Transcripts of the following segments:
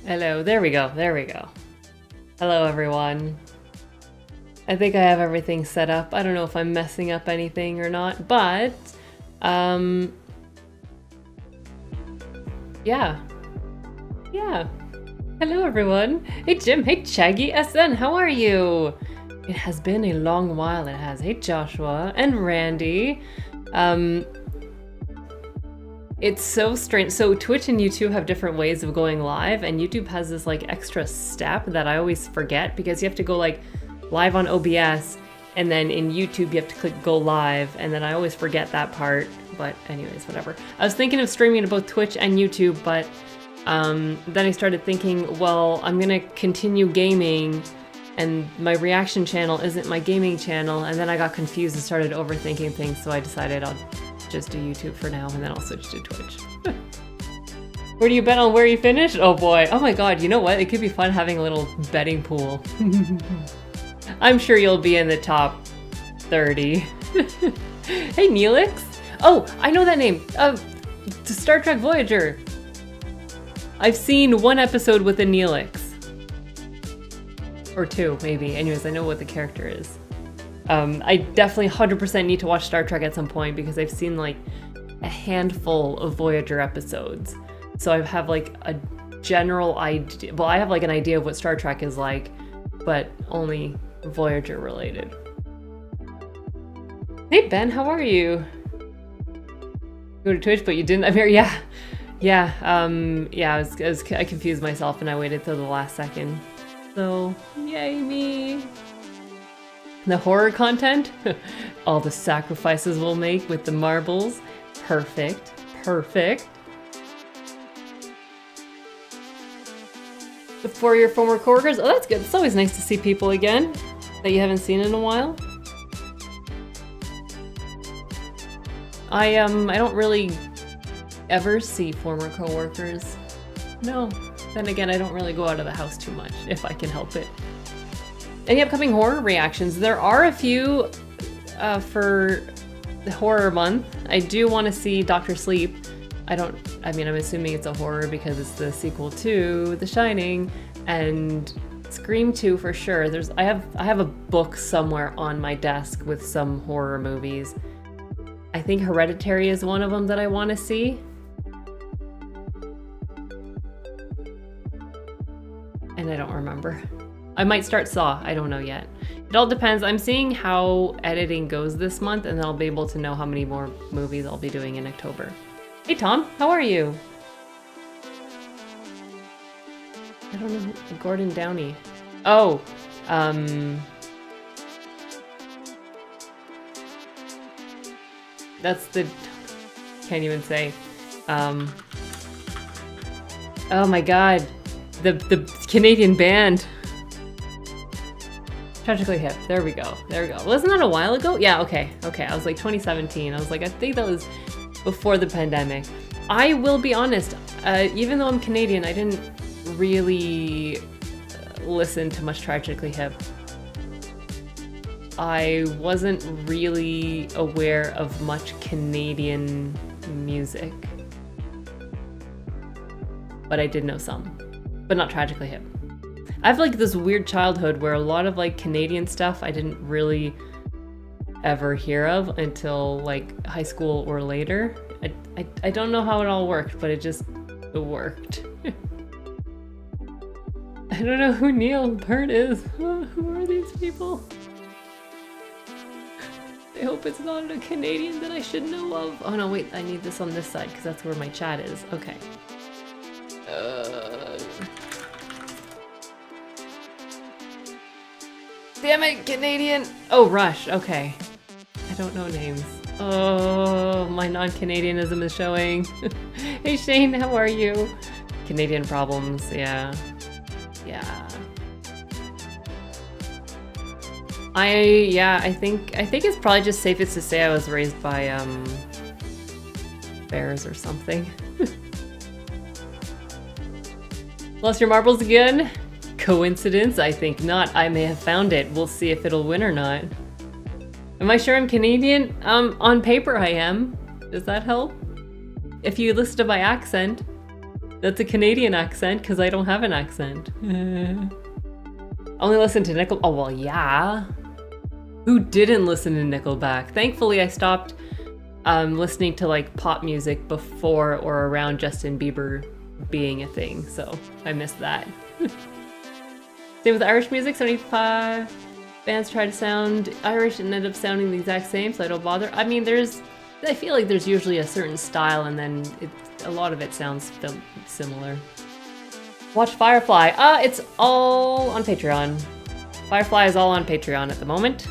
Hello. There we go. There we go. Hello, everyone. I think I have everything set up. I don't know if I'm messing up anything or not, but yeah. Hello, everyone. Hey, Jim. Hey, Chaggy SN. How are you? It has been a long while. It has. Hey, Joshua and Randy. It's so strange. So Twitch and YouTube have different ways of going live, and YouTube has this like extra step that I always forget because you have to go like live on OBS, and then in YouTube you have to click go live, and then I always forget that part. But anyways, whatever. I was thinking of streaming to both Twitch and YouTube, but then I started thinking, well, I'm gonna continue gaming, and my reaction channel isn't my gaming channel, and then I got confused and started overthinking things, so I decided I'll just do YouTube for now, and then I'll switch to Twitch. Where do you bet on where you finish? Oh boy. Oh my god, you know what? It could be fun having a little betting pool. I'm sure you'll be in the top 30. Hey, Neelix. Oh, I know that name. Star Trek Voyager. I've seen one episode with a Neelix. Or two, maybe. Anyways, I know what the character is. I definitely 100% need to watch Star Trek at some point because I've seen like a handful of Voyager episodes. So I have like a general idea. Well, I have like an idea of what Star Trek is like, but only Voyager related. Hey Ben, how are you? Go to Twitch, but you didn't. I'm here. Yeah. I confused myself and I waited till the last second. So yay me. The horror content, all the sacrifices we'll make with the marbles. Perfect. For your former coworkers, oh, that's good. It's always nice to see people again that you haven't seen in a while. I don't really ever see former coworkers. No. Then again, I don't really go out of the house too much if I can help it. Any upcoming horror reactions? There are a few for the horror month. I do want to see Dr. Sleep. I'm assuming it's a horror because it's the sequel to The Shining, and Scream 2 for sure. I have a book somewhere on my desk with some horror movies. I think Hereditary is one of them that I want to see. And I don't remember. I might start Saw, I don't know yet. It all depends. I'm seeing how editing goes this month, and then I'll be able to know how many more movies I'll be doing in October. Hey Tom, how are you? I don't know, Gordon Downey. Oh, that's the, can't even say. Oh my god, the Canadian band. Tragically Hip. There we go. Wasn't that a while ago? Yeah, okay. I was like 2017. I was like, I think that was before the pandemic. I will be honest, even though I'm Canadian, I didn't really listen to much Tragically Hip. I wasn't really aware of much Canadian music. But I did know some. But not Tragically Hip. I have like this weird childhood where a lot of like Canadian stuff I didn't really ever hear of until like high school or later. I don't know how it all worked, but it worked. I don't know who Neil Peart is. Who are these people? I hope it's not a Canadian that I should know of. Oh no, wait, I need this on this side because that's where my chat is. Okay. Damn it, Canadian! Oh, Rush, okay. I don't know names. Oh, my non-Canadianism is showing. Hey Shane, how are you? Canadian problems, yeah. I think it's probably just safest to say I was raised by, bears or something. Lost your marbles again? Coincidence? I think not. I may have found it. We'll see if it'll win or not. Am I sure I'm Canadian? On paper I am. Does that help? If you listen to my accent, That's a Canadian accent because I don't have an accent. Only listen to Nickel. Oh, well, yeah. Who didn't listen to Nickelback? Thankfully, I stopped listening to like pop music before or around Justin Bieber being a thing, so I missed that. Same with Irish music. 75 bands try to sound Irish and end up sounding the exact same, so I don't bother. I mean, I feel like there's usually a certain style, and then a lot of it sounds similar. Watch Firefly. It's all on Patreon. Firefly is all on Patreon at the moment,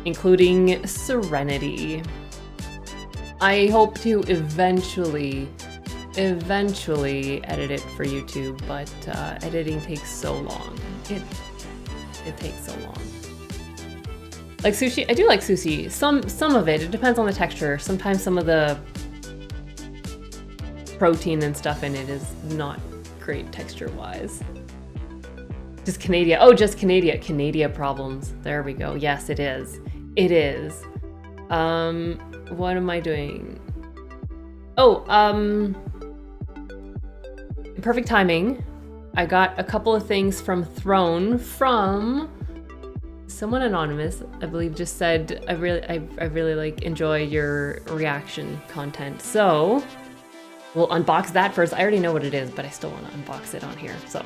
including Serenity. I hope to eventually edit it for YouTube, but editing takes so long. It takes so long. Like sushi, I do like sushi. Some of it depends on the texture. Sometimes some of the protein and stuff in it is not great texture-wise. Just Canada. Oh, just Canada. Canada problems. There we go. Yes, it is. It is. What am I doing? Oh, perfect timing. I got a couple of things from Throne from someone anonymous, I believe, just said I really like enjoy your reaction content. So we'll unbox that first. I already know what it is, but I still want to unbox it on here. So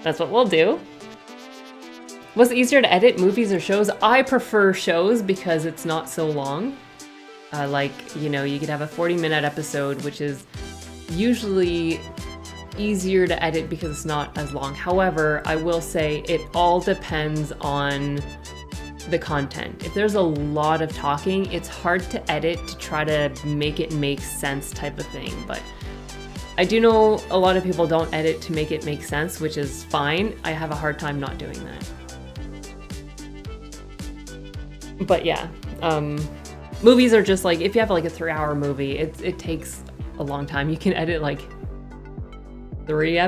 that's what we'll do. Was it easier to edit, movies or shows? I prefer shows because it's not so long. Like, you know, you could have a 40-minute episode, which is usually easier to edit because it's not as long. However, I will say it all depends on the content. If there's a lot of talking, it's hard to edit to try to make it make sense type of thing. But I do know a lot of people don't edit to make it make sense, which is fine. I have a hard time not doing that. But yeah, movies are just like, if you have like a 3-hour movie, it takes a long time. You can edit like 3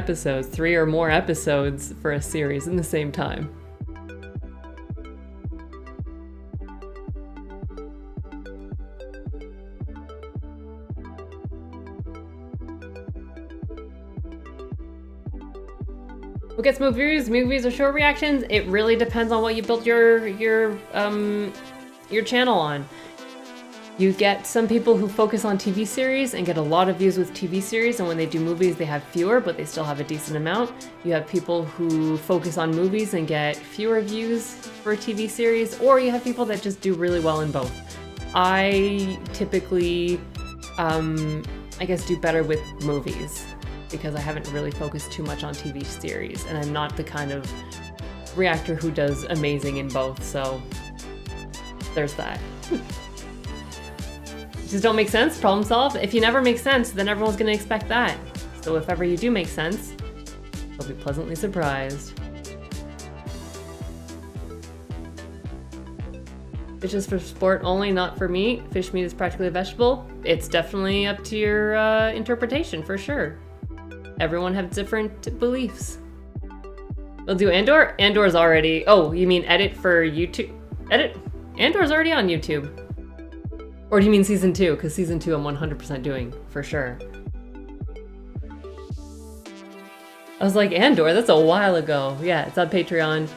or more episodes for a series in the same time. Who gets movies or show reactions? It really depends on what you built your channel on. You get some people who focus on TV series and get a lot of views with TV series, and when they do movies, they have fewer, but they still have a decent amount. You have people who focus on movies and get fewer views for a TV series, or you have people that just do really well in both. I typically, I guess, do better with movies because I haven't really focused too much on TV series, and I'm not the kind of reactor who does amazing in both, so there's that. Just don't make sense, problem solved. If you never make sense, then everyone's gonna expect that. So if ever you do make sense, you'll be pleasantly surprised. Fish is for sport only, not for meat. Fish meat is practically a vegetable. It's definitely up to your interpretation, for sure. Everyone has different beliefs. We'll do Andor. Andor's already, oh, you mean edit for YouTube? Edit? Andor's already on YouTube. Or do you mean season 2? Because season 2 I'm 100% doing, for sure. I was like, Andor, that's a while ago. Yeah, it's on Patreon,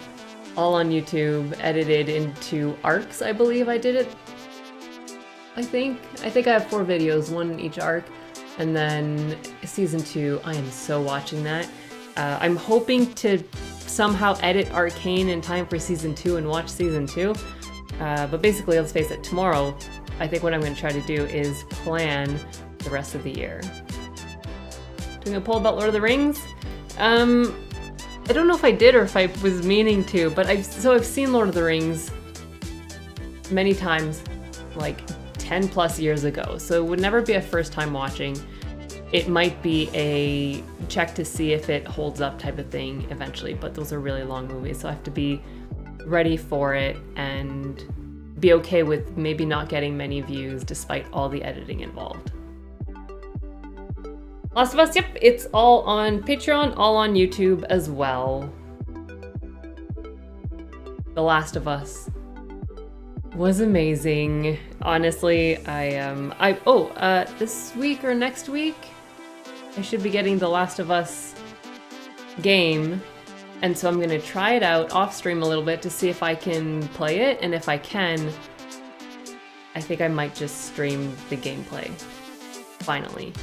all on YouTube, edited into arcs, I believe I did it. I think I have 4 videos, 1 in each arc. And then season 2, I am so watching that. I'm hoping to somehow edit Arcane in time for season 2 and watch season 2. But basically, let's face it, tomorrow, I think what I'm going to try to do is plan the rest of the year. Doing a poll about Lord of the Rings? I don't know if I did or if I was meaning to, but I've seen Lord of the Rings many times, like 10 plus years ago, so it would never be a first time watching. It might be a check to see if it holds up type of thing eventually, but those are really long movies, so I have to be ready for it and be okay with maybe not getting many views despite all the editing involved. Last of Us, yep, it's all on Patreon, all on YouTube as well. The Last of Us was amazing. Honestly, this week or next week, I should be getting the Last of Us game, and so I'm gonna try it out off stream a little bit to see if I can play it, and if I can, I think I might just stream the gameplay, finally.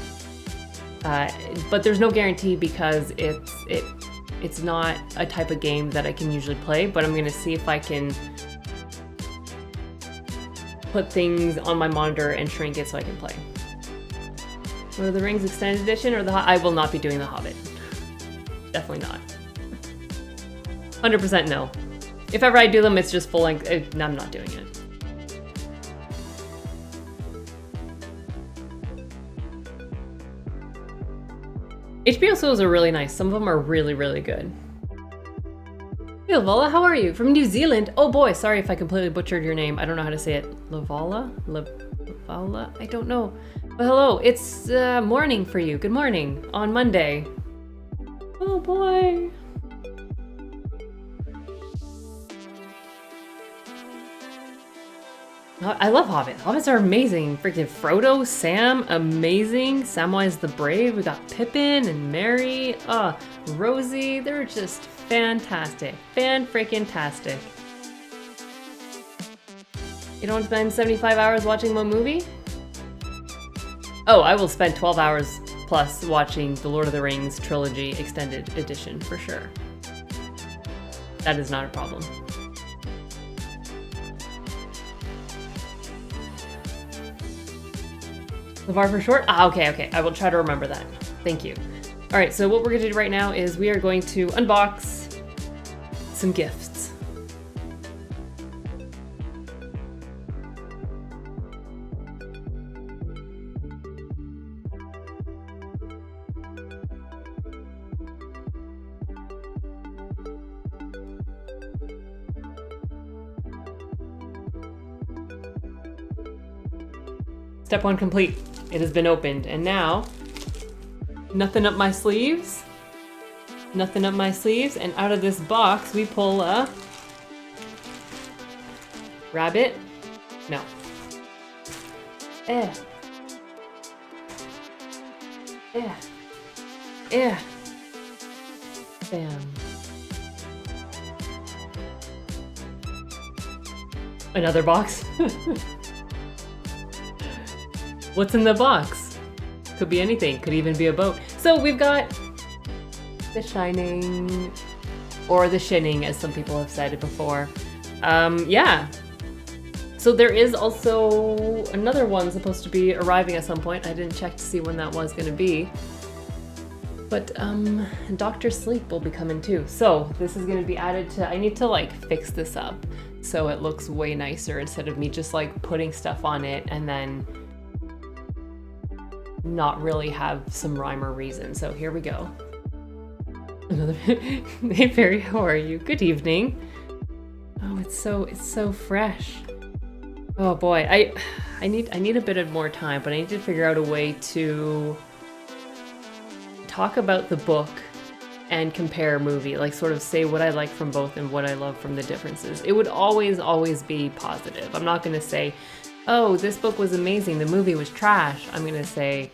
But there's no guarantee because it's not a type of game that I can usually play, but I'm gonna see if I can put things on my monitor and shrink it so I can play. Lord of the Rings Extended Edition or the I will not be doing The Hobbit. Definitely not. 100% no. If ever I do them, it's just full length. I'm not doing it. HBO shows are really nice. Some of them are really, really good. Hey, Lavala, how are you? From New Zealand? Oh boy, sorry if I completely butchered your name. I don't know how to say it. Lavala? Lavala? I don't know. But hello, it's morning for you. Good morning on Monday. Oh boy. I love Hobbits. Hobbits are amazing. Freaking Frodo, Sam, amazing. Samwise the Brave. We got Pippin and Merry. Rosie. They're just fantastic. Fan-freaking-tastic. You don't spend 75 hours watching one movie? Oh, I will spend 12 hours plus watching the Lord of the Rings Trilogy Extended Edition for sure. That is not a problem. LeVar for short? Okay. I will try to remember that. Thank you. All right, so what we're gonna do right now is we are going to unbox some gifts. Step 1 complete. It has been opened, and now, nothing up my sleeves. Nothing up my sleeves, and out of this box we pull a rabbit. No. Eh. Bam. Another box. What's in the box? Could be anything. Could even be a boat. So we've got The Shining, or The Shining, as some people have said it before. Yeah. So there is also another one supposed to be arriving at some point. I didn't check to see when that was going to be. But Dr. Sleep will be coming too. So this is going to be added to, I need to like fix this up so it looks way nicer instead of me just like putting stuff on it and then not really have some rhyme or reason. So here we go. Another. Hey Perry, how are you? Good evening. Oh, it's so fresh. Oh boy, I need a bit of more time, but I need to figure out a way to talk about the book and compare a movie, like sort of say what I like from both and what I love from the differences. It would always be positive. I'm not going to say, oh, this book was amazing, the movie was trash. I'm going to say,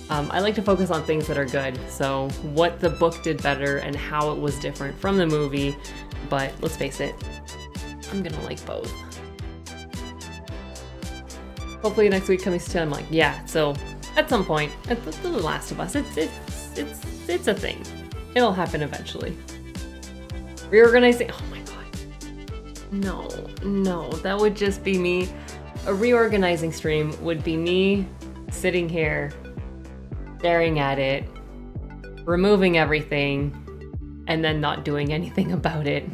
I like to focus on things that are good. So what the book did better and how it was different from the movie. But let's face it, I'm going to like both. Hopefully next week coming soon, I'm like, yeah, so at some point, at the Last of Us, it's a thing. It'll happen eventually. Reorganizing, oh my god. No, that would just be me. A reorganizing stream would be me sitting here, staring at it, removing everything, and then not doing anything about it.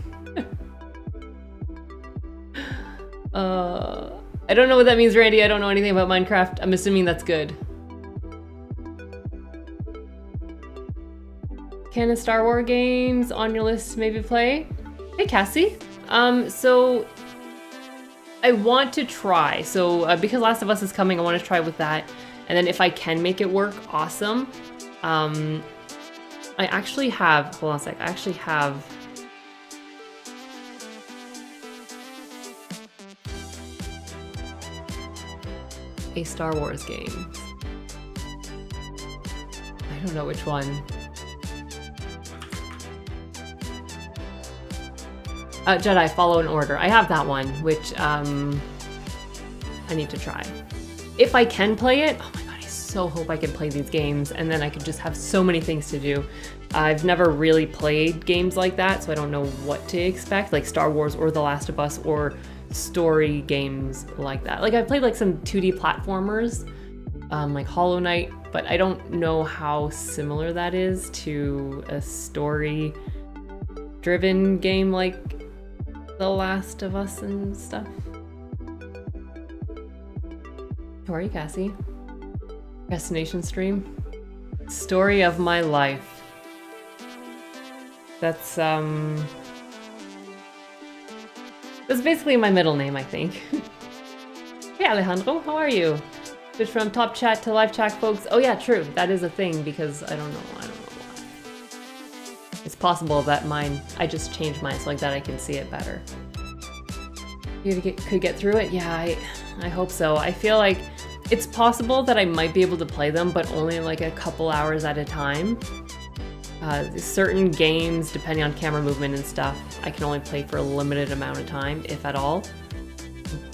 I don't know what that means, Randy. I don't know anything about Minecraft. I'm assuming that's good. Can a Star Wars games on your list maybe play? Hey, Cassie. So I want to try. So because Last of Us is coming, I want to try with that. And then if I can make it work, awesome. I actually have, hold on a sec. I actually have a Star Wars game. I don't know which one. Jedi Fallen Order. I have that one, which I need to try. If I can play it, oh my god, I so hope I can play these games, and then I could just have so many things to do. I've never really played games like that, so I don't know what to expect, like Star Wars or The Last of Us or story games like that. Like I've played like some 2D platformers, like Hollow Knight, but I don't know how similar that is to a story-driven game like The Last of Us and stuff. How are you, Cassie? Destination stream? Story of my life. That's basically my middle name, I think. Hey Alejandro, how are you? Switch from top chat to live chat, folks. Oh yeah, true. That is a thing because I don't know why. It's possible that I just changed mine so like that I can see it better. You could get through it? Yeah, I hope so. I feel like it's possible that I might be able to play them, but only like a couple hours at a time. Certain games, depending on camera movement and stuff, I can only play for a limited amount of time, if at all.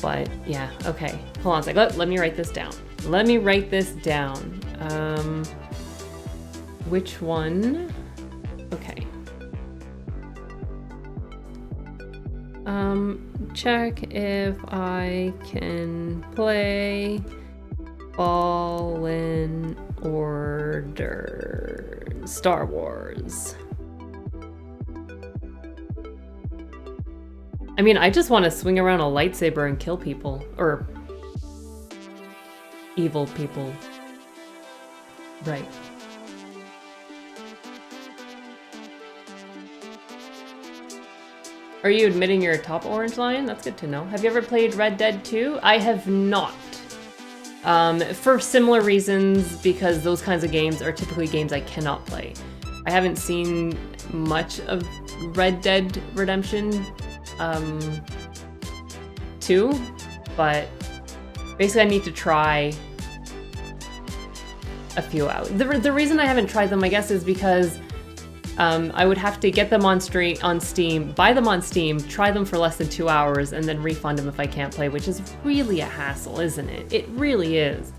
But yeah, okay. Hold on a sec. Let me write this down. Let me write this down. Which one? Okay. Check if I can play Fallen Order Star Wars. I mean, I just want to swing around a lightsaber and kill people. Or evil people. Right. Are you admitting you're a top Orange Lion? That's good to know. Have you ever played Red Dead 2? I have not. For similar reasons, because those kinds of games are typically games I cannot play. I haven't seen much of Red Dead Redemption 2, but basically I need to try a few out. The reason I haven't tried them, I guess, is because I would have to get them on Steam, buy them on Steam, try them for less than 2 hours, and then refund them if I can't play, which is really a hassle, isn't it? It really is.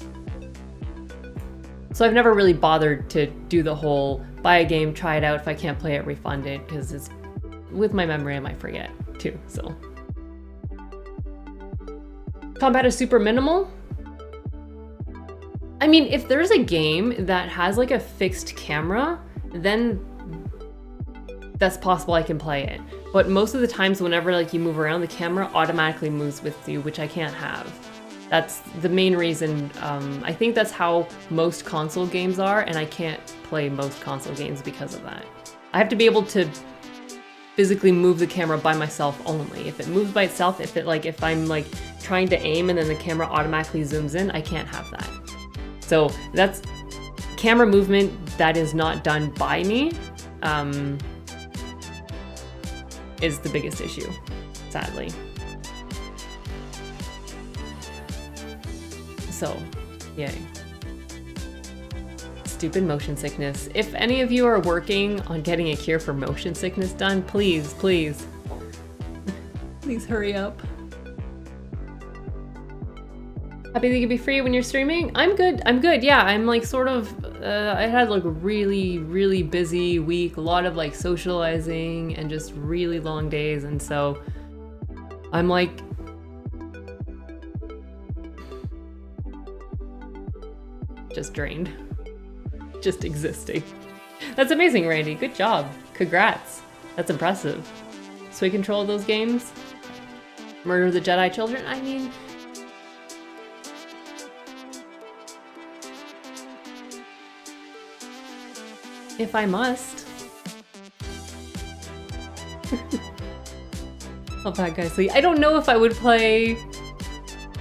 So I've never really bothered to do the whole buy a game, try it out, if I can't play it, refund it, because it's with my memory I might forget too, so. Combat is super minimal. I mean, if there's a game that has like a fixed camera, then that's possible I can play it. But most of the times whenever like you move around, the camera automatically moves with you, which I can't have. That's the main reason. I think that's how most console games are, and I can't play most console games because of that. I have to be able to physically move the camera by myself only. If it moves by itself, if I'm like trying to aim and then the camera automatically zooms in, I can't have that. So that's camera movement that is not done by me. Is the biggest issue, sadly. So, yay. Stupid motion sickness. If any of you are working on getting a cure for motion sickness done, please, please, please hurry up. Happy that you can be free when you're streaming? I'm good, yeah. I'm like sort of, I had like a really, really busy week, a lot of like socializing and just really long days. And so I'm like, just drained, just existing. That's amazing, Randy, good job. Congrats, that's impressive. So we control those games? Murder the Jedi Children? I mean, if I must. Oh, bad guys. I don't know if I would play.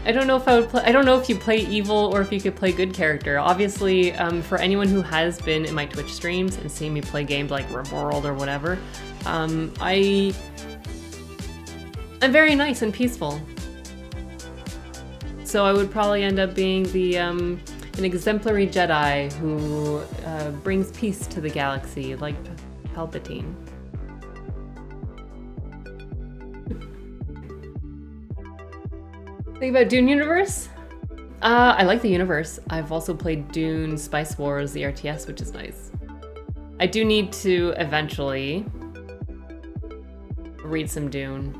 I don't know if you play evil or if you could play good character. Obviously, for anyone who has been in my Twitch streams and seen me play games like RimWorld or whatever, I'm very nice and peaceful. So I would probably end up being the an exemplary Jedi who brings peace to the galaxy, like Palpatine. Think about Dune Universe? I like the universe. I've also played Dune Spice Wars, the RTS, which is nice. I do need to eventually read some Dune.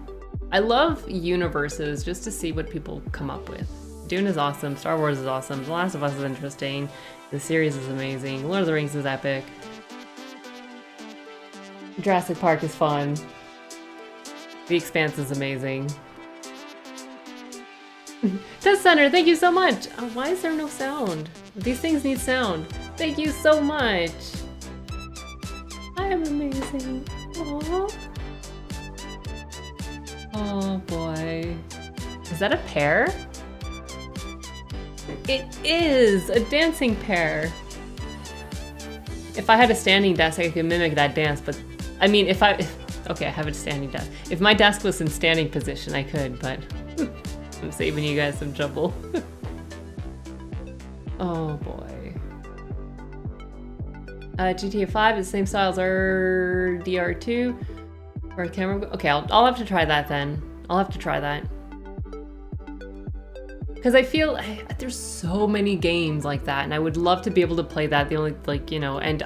I love universes just to see what people come up with. Dune is awesome, Star Wars is awesome, The Last of Us is interesting, the series is amazing, Lord of the Rings is epic, Jurassic Park is fun, The Expanse is amazing. Test Center, thank you so much! Oh, why is there no sound? These things need sound. Thank you so much! I am amazing. Aww. Oh boy. Is that a pear? It is! A dancing pear! If I had a standing desk, I could mimic that dance, but... I mean, okay, I have a standing desk. If my desk was in standing position, I could, but... I'm saving you guys some trouble. Oh boy. GTA 5 is the same style as RDR2. Or camera. Okay, I'll have to try that then. I'll have to try that. Because I feel there's so many games like that, and I would love to be able to play that. The only, like, you know, and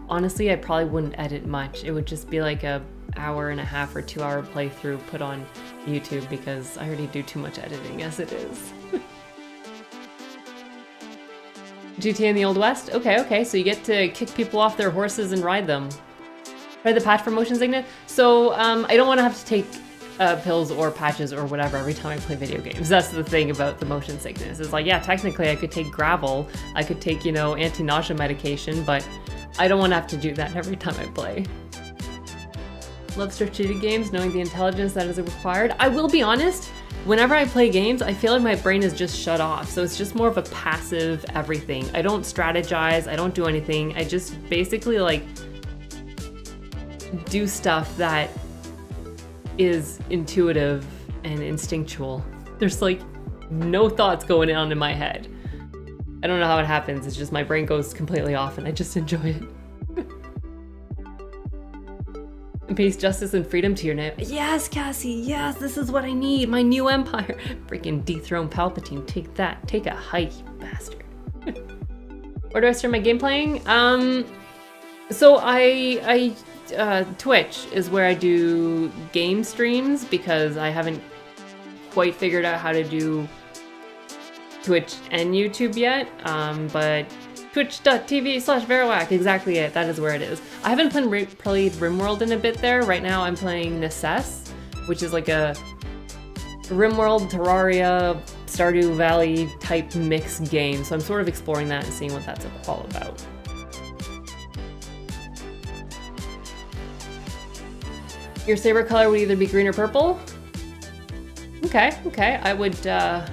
honestly, I probably wouldn't edit much. It would just be like a hour-and-a-half or 2-hour playthrough put on YouTube because I already do too much editing as it is. GTA in the Old West? Okay, so you get to kick people off their horses and ride them. Try the patch for motion sickness? So, I don't want to have to take pills or patches or whatever every time I play video games. That's the thing about the motion sickness. It's like, yeah, technically I could take gravel, I could take, you know, anti-nausea medication, but I don't want to have to do that every time I play. Love strategic games, knowing the intelligence that is required. I will be honest, whenever I play games, I feel like my brain is just shut off. So it's just more of a passive everything. I don't strategize, I don't do anything. I just basically like do stuff that is intuitive and instinctual. There's like no thoughts going on in my head. I don't know how it happens. It's just my brain goes completely off and I just enjoy it. And peace, justice, and freedom to your name. Yes, Cassie, yes, this is what I need. My new empire. Freaking dethrone Palpatine. Take that. Take a hike, you bastard. Where do I start my game playing? So Twitch is where I do game streams because I haven't quite figured out how to do Twitch and YouTube yet, but twitch.tv/Verowak, exactly it, that is where it is. I haven't played RimWorld in a bit there. Right now I'm playing Necess, which is like a RimWorld, Terraria, Stardew Valley type mixed game, so I'm sort of exploring that and seeing what that's all about. Your favorite color would either be green or purple? Okay, I would, that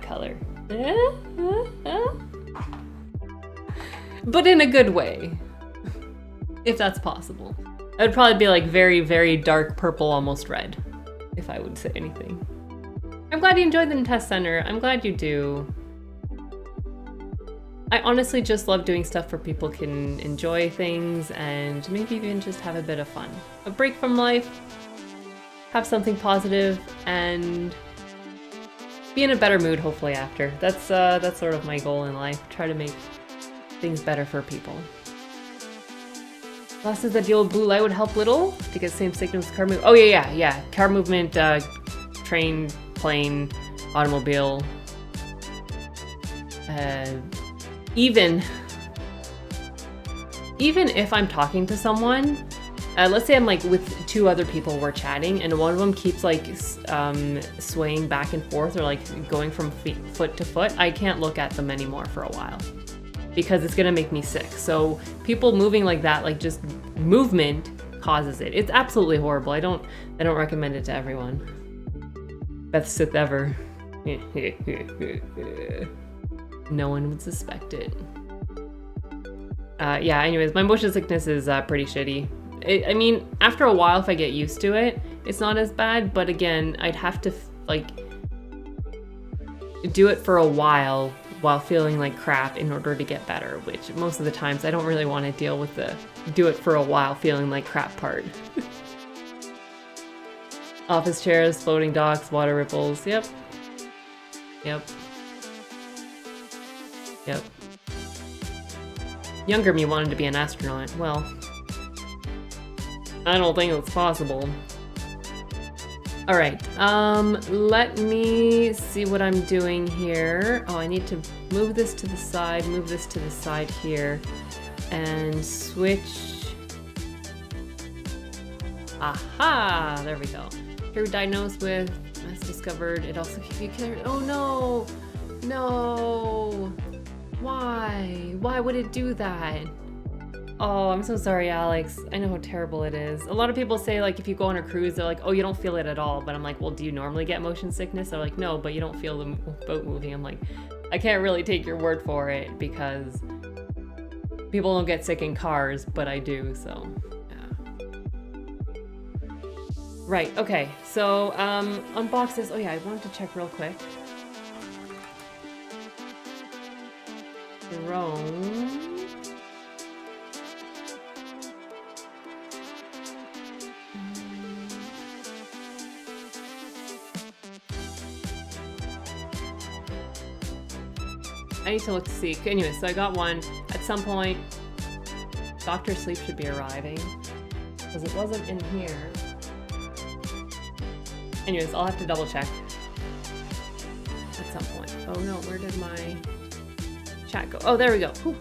color. But in a good way, if that's possible. It would probably be like very, very dark purple, almost red, if I would say anything. I'm glad you enjoyed the test center. I'm glad you do. I honestly just love doing stuff where people can enjoy things and maybe even just have a bit of fun. A break from life, have something positive, and be in a better mood hopefully after. That's sort of my goal in life. Try to make things better for people. Glasses that deal with blue light would help little to get the same signals as car movement. Oh yeah. Car movement, train, plane, automobile. Even if I'm talking to someone, let's say I'm like with 2 other people we're chatting and one of them keeps like swaying back and forth or like going from foot to foot, I can't look at them anymore for a while because it's gonna make me sick. So people moving like that, like just movement causes it. It's absolutely horrible. I don't recommend it to everyone. Best Sith ever. No one would suspect it. Yeah, anyways, my motion sickness is pretty shitty. I mean, after a while, if I get used to it, it's not as bad. But again, I'd have to like do it for a while feeling like crap in order to get better, which most of the times I don't really want to deal with the do it for a while feeling like crap part. Office chairs, floating docks, water ripples. Yep. Yep. Yep. Younger me wanted to be an astronaut. Well, I don't think it's possible. Alright, let me see what I'm doing here. Oh, I need to move this to the side here, and switch. Aha! There we go. Here, diagnosed with, as discovered, it also can be carried. Oh no! No! Why? Why would it do that? Oh, I'm so sorry, Alex. I know how terrible it is. A lot of people say, like, if you go on a cruise, they're like, oh, you don't feel it at all. But I'm like, well, do you normally get motion sickness? They're like, no, but you don't feel the boat moving. I'm like, I can't really take your word for it because people don't get sick in cars, but I do, so yeah. Right, okay. So, unbox this. Oh yeah, I wanted to check real quick. Drone. I need to look to see. Anyway, so I got one. At some point, Dr. Sleep should be arriving. Because it wasn't in here. Anyways, I'll have to double check. At some point. Oh no, where did my chat go? Oh, there we go. Whew.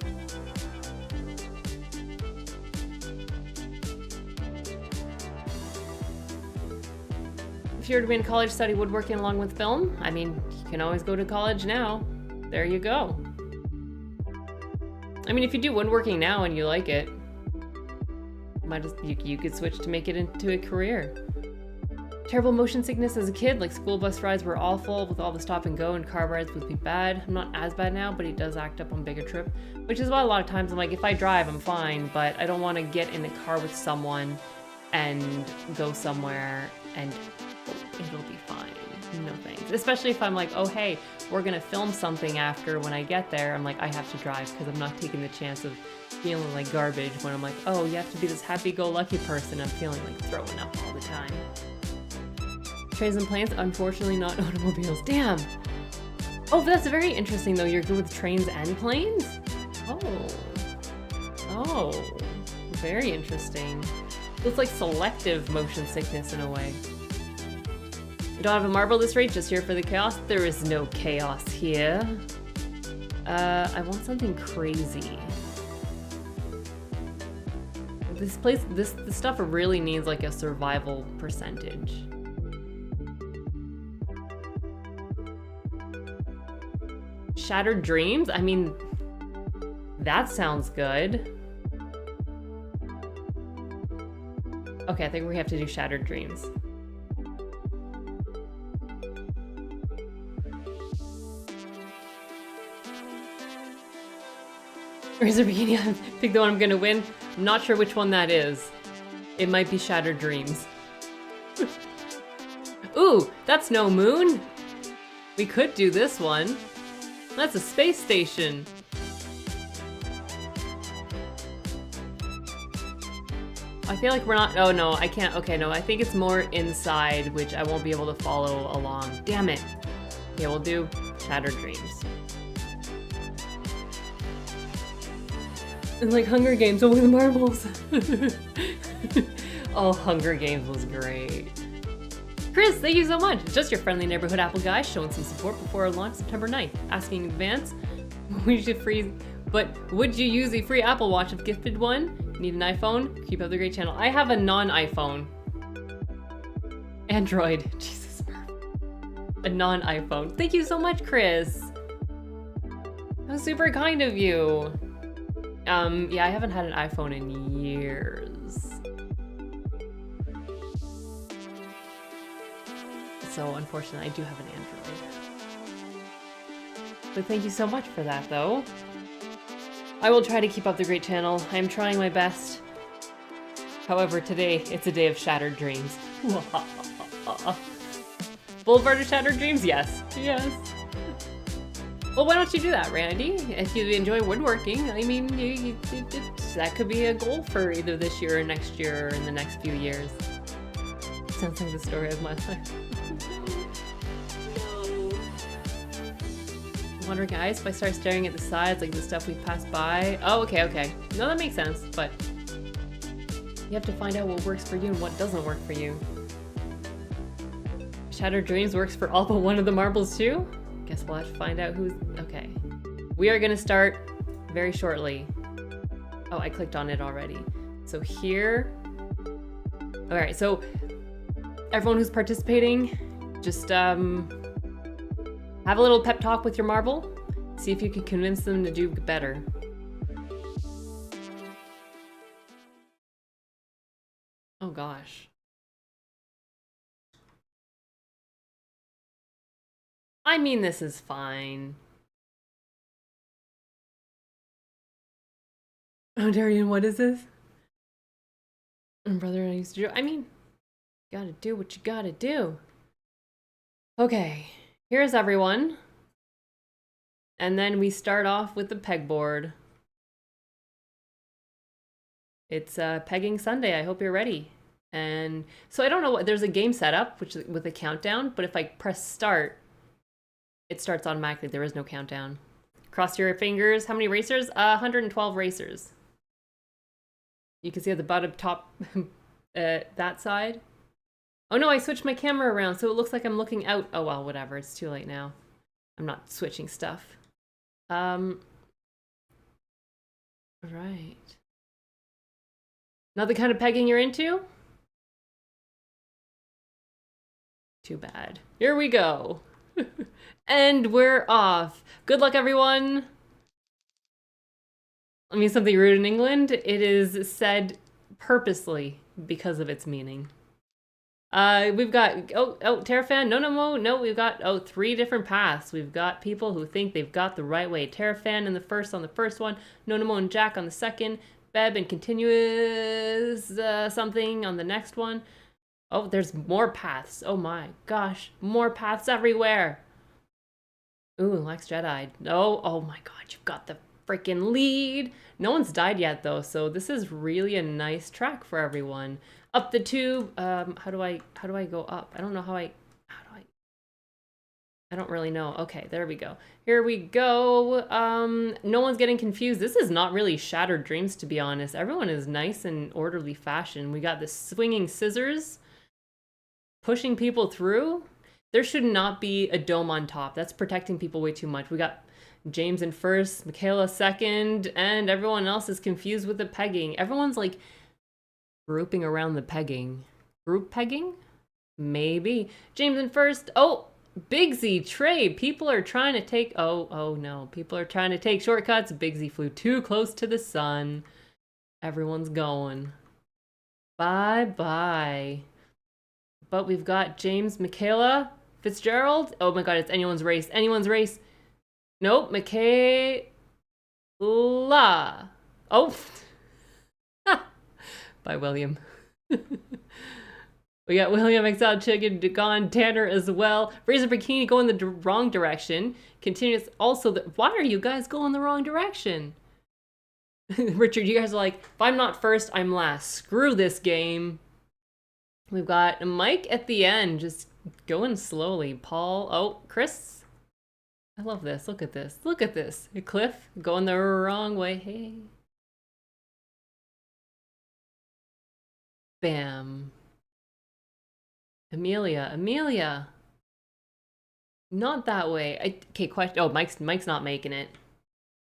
If you were to be in college, study woodworking along with film, I mean, you can always go to college now. There you go. I mean, if you do woodworking now and you like it, you could switch to make it into a career. Terrible motion sickness as a kid, like school bus rides were awful with all the stop and go, and car rides would be bad. I'm not as bad now, but he does act up on bigger trip, which is why a lot of times I'm like, if I drive, I'm fine, but I don't want to get in a car with someone and go somewhere and it'll be fine. No thanks. Especially if I'm like, oh hey, we're gonna film something after when I get there. I'm like, I have to drive because I'm not taking the chance of feeling like garbage when I'm like, oh, you have to be this happy-go-lucky person. I'm feeling like throwing up all the time. Trains and planes, unfortunately not automobiles. Damn. Oh, that's very interesting though. You're good with trains and planes? Oh. Oh. Very interesting. It's like selective motion sickness in a way. You don't have a marble this rate, just here for the chaos? There is no chaos here. I want something crazy. This place, this stuff really needs like a survival percentage. Shattered Dreams? I mean, that sounds good. Okay, I think we have to do Shattered Dreams. Razor Bikini, pick the one I'm gonna win. I'm not sure which one that is. It might be Shattered Dreams. Ooh, that's no moon. We could do this one. That's a space station. I feel like we're not, oh no, I can't, okay, no, I think it's more inside, which I won't be able to follow along. Damn it. Okay, we'll do Shattered Dreams. And like Hunger Games, only the marbles. Oh, Hunger Games was great. Chris, thank you so much. Just your friendly neighborhood Apple guy showing some support before our launch September 9th. Asking in advance, would you use a free Apple Watch if gifted one? Need an iPhone? Keep up the great channel. I have a non-iPhone. Android. Jesus. A non-iPhone. Thank you so much, Chris. That was super kind of you. Yeah, I haven't had an iPhone in years. So unfortunately, I do have an Android. But thank you so much for that, though. I will try to keep up the great channel. I am trying my best. However, today it's a day of shattered dreams. Boulevard of Shattered Dreams? Yes. Yes. Well, why don't you do that, Randy? If you enjoy woodworking, I mean, that could be a goal for either this year or next year or in the next few years. Sounds like the story of my life. No. Wandering eyes, if I start staring at the sides, like the stuff we passed by. Oh, okay, okay. No, that makes sense, but you have to find out what works for you and what doesn't work for you. Shattered Dreams works for all but one of the marbles too? Guess we'll have to find out who's... Okay. We are gonna start very shortly. Oh, I clicked on it already. So here... Alright, so everyone who's participating, just have a little pep talk with your marble. See if you can convince them to do better. Oh gosh. I mean, this is fine. Oh, Darian, what is this? Brother, I used to do. I mean, you gotta do what you gotta do. Okay, here's everyone. And then we start off with the pegboard. It's Pegging Sunday. I hope you're ready. And so I don't know what, there's a game setup which with a countdown, but if I press start, it starts automatically. There is no countdown. Cross your fingers. How many racers? 112 racers. You can see at the bottom top that side. Oh no, I switched my camera around so it looks like I'm looking out. Oh well, whatever. It's too late now. I'm not switching stuff. Right. Not the kind of pegging you're into? Too bad. Here we go. And we're off. Good luck, everyone. I mean, something rude in England. It is said purposely because of its meaning. We've got, Terrafan, no, we've got, 3 different paths. We've got people who think they've got the right way. Terrafan on the first one, Nonamo and Jack on the second, Beb and continuous something on the next one. Oh, there's more paths. Oh my gosh, more paths everywhere. Ooh, Lex Jedi. No, oh my god, you've got the freaking lead. No one's died yet though, so this is really a nice track for everyone. Up the tube. How do I go up? I don't know I don't really know. Okay, there we go. Here we go. No one's getting confused. This is not really Shattered Dreams, to be honest. Everyone is nice and orderly fashion. We got the swinging scissors pushing people through. There should not be a dome on top. That's protecting people way too much. We got James in first, Michaela second, and everyone else is confused with the pegging. Everyone's like grouping around the pegging. Group pegging? Maybe. James in first. Oh, Big Z trade. People are trying to take, oh no. People are trying to take shortcuts. Big Z flew too close to the sun. Everyone's going. Bye-bye. But we've got James, Michaela, Fitzgerald. Oh my god, it's anyone's race. Anyone's race. Nope, Michaela. Oh. Bye, William. We got William, Exiled Chicken, gone, Tanner as well. Razor Bikini going the wrong direction. Continuous also, why are you guys going the wrong direction? Richard, you guys are like, if I'm not first, I'm last. Screw this game. We've got Mike at the end, just going slowly. Paul, oh, Chris. I love this. Look at this. Look at this. Cliff going the wrong way. Hey. Bam. Amelia. Not that way. Okay, question. Oh, Mike's not making it.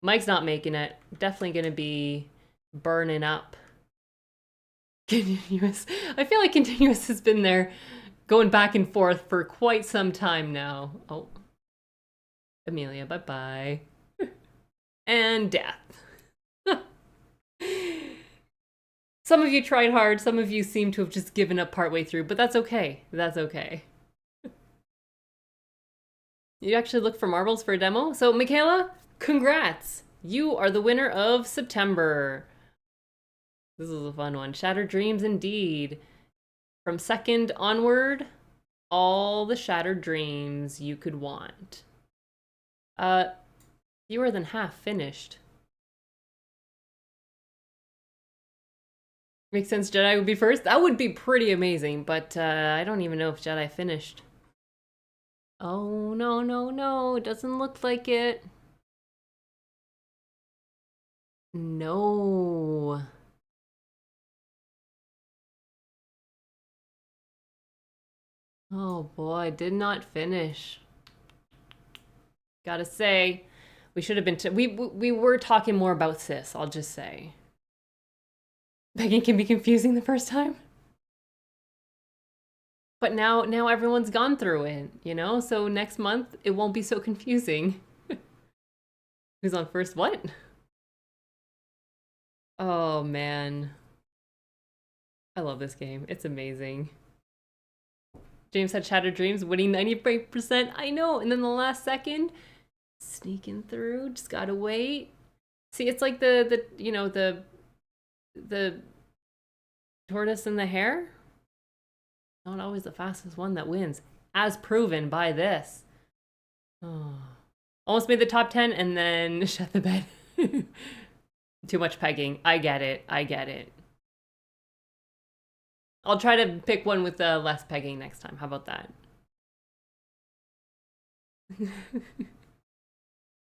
Mike's not making it. Definitely gonna be burning up. Continuous. I feel like Continuous has been there going back and forth for quite some time now. Oh. Amelia, bye-bye. And death. Some of you tried hard, some of you seem to have just given up partway through, but that's okay. That's okay. You actually look for marbles for a demo? So, Michaela, congrats! You are the winner of September. This is a fun one. Shattered dreams indeed. From second onward, all the shattered dreams you could want. Fewer than half finished. Makes sense Jedi would be first. That would be pretty amazing, but I don't even know if Jedi finished. Oh, no, no, no. It doesn't look like it. No. Oh boy, did not finish. Gotta say, we should have been. We were talking more about cis. I'll just say. Begging can be confusing the first time. But now everyone's gone through it, you know? So next month it won't be so confusing. Who's on first? What? Oh man. I love this game. It's amazing. James had shattered dreams, winning 95%. I know, and then the last second, sneaking through. Just gotta wait. See, it's like the you know the tortoise and the hare. Not always the fastest one that wins, as proven by this. Oh, almost made the top 10 and then shut the bed. Too much pegging. I get it. I get it. I'll try to pick one with less pegging next time. How about that?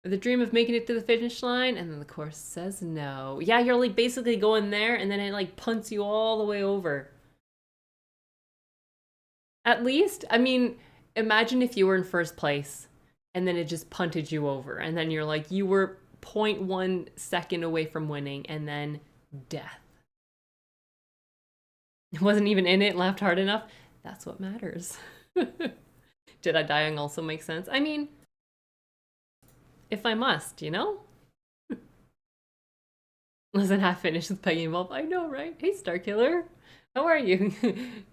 The dream of making it to the finish line, and then the course says no. Yeah, you're like basically going there, and then it like punts you all the way over. At least, I mean, imagine if you were in first place, and then it just punted you over, and then you're like, you were 0.1 second away from winning, and then death. It wasn't even in it, laughed hard enough. That's what matters. Jedi dying also makes sense. I mean, if I must, you know? Less than half finished with Peggy involved. I know, right? Hey, Starkiller. How are you?